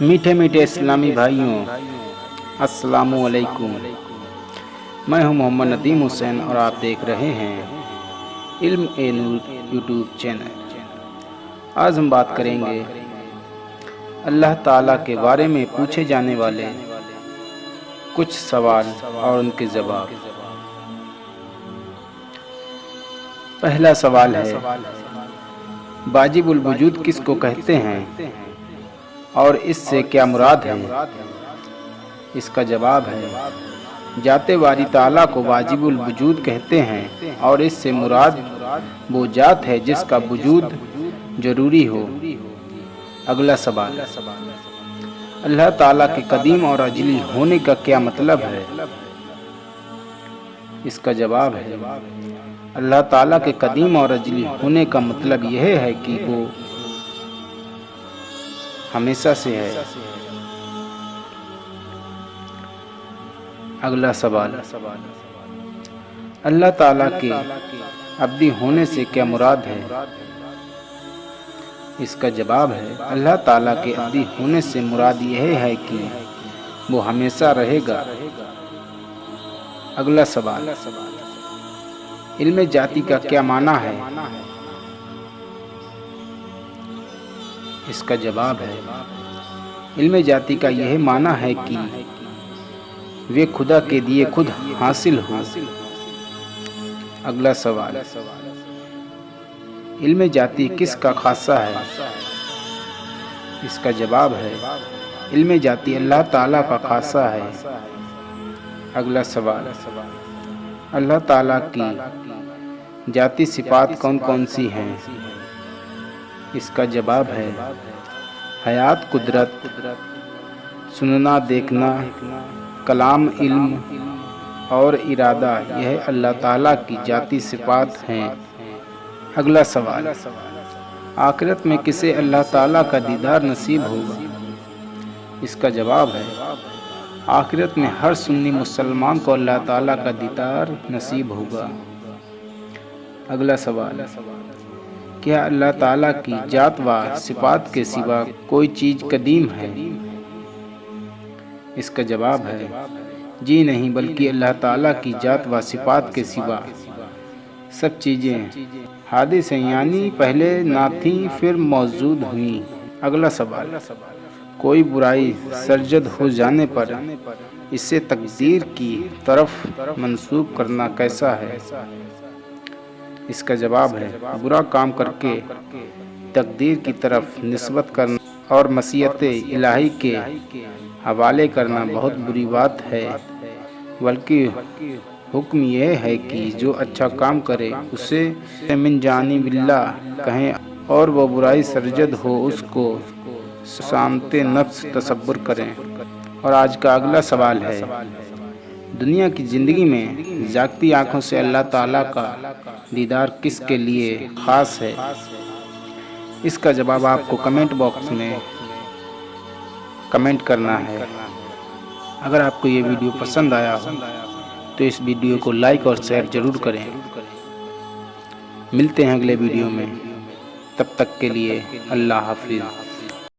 मीठे मीठे इस्लामी भाइयों, अस्सलामु अलैकुम। मैं हूं मोहम्मद नदीम हुसैन और आप देख रहे हैं इल्म ए नूर यूट्यूब चैनल। आज हम बात करेंगे अल्लाह ताला के बारे में पूछे जाने वाले कुछ सवाल और उनके जवाब। पहला सवाल है, वाजिबुल वजूद किसको कहते हैं और इससे क्या मुराद है? इसका जवाब है, जाते बारी ताला को वाजिबुल वजूद कहते हैं और इससे मुराद वो जात है जिसका वजूद जरूरी हो। अगला सवाल, अल्लाह ताला के कदीम और अजली होने का क्या मतलब है? इसका जवाब है, अल्लाह ताला के कदीम और अजली होने का मतलब यह है कि वो हमेशा से है। अगला सवाल, अल्लाह ताला के अब्दी होने से क्या मुराद है? इसका जवाब है, अल्लाह ताला के अब्दी होने से मुराद यह है कि वो हमेशा रहेगा। अगला सवाल, इल्म जाती का क्या माना है? इसका जवाब है, इल्म जाती का यह माना है कि वे खुदा के दिए खुद हासिल हो। अगला सवाल, इल्म जाती किसका खासा है? इसका जवाब है, इल्म जाती अल्लाह ताला का खासा है। अगला सवाल, अल्लाह ताला की जाती सिफात कौन कौन सी हैं? इसका जवाब है, हयात, कुदरत, सुनना, देखना, कलाम, इल्म और इरादा, यह अल्लाह ताला की जाती सिफात हैं। अगला सवाल, आखिरत में किसे अल्लाह ताला का दीदार नसीब होगा? इसका जवाब है, आखिरत में हर सुन्नी मुसलमान को अल्लाह ताला का दीदार नसीब होगा। अगला सवाल, क्या अल्लाह ताला की जात व सिफात के सिवा कोई चीज़ कदीम है? इसका जवाब है, जी नहीं, बल्कि अल्लाह ताला की जात व सिफात के सिवा सब चीज़ें हादिस हैं, यानी पहले ना थी फिर मौजूद हुई। अगला सवाल, कोई बुराई सरजद हो जाने पर इसे तकदीर की तरफ मंसूब करना कैसा है? इसका जवाब है, बुरा काम करके तकदीर की तरफ निस्बत करना और मसीहत इलाही के हवाले करना बहुत बुरी बात है, बल्कि हुक्म यह है कि जो अच्छा काम करे उसे मिन जानिबिल्लाह कहें और वो बुराई सरजद हो उसको शामते नफ्स तसब्बुर करें। और आज का अगला सवाल है, दुनिया की ज़िंदगी में जागती आँखों से अल्लाह ताला का दीदार किसके लिए ख़ास है? इसका जवाब आपको कमेंट बॉक्स में कमेंट करना है। अगर आपको ये वीडियो पसंद आया हो तो इस वीडियो को लाइक और शेयर ज़रूर करें। मिलते हैं अगले वीडियो में, तब तक के लिए अल्लाह हाफिज़।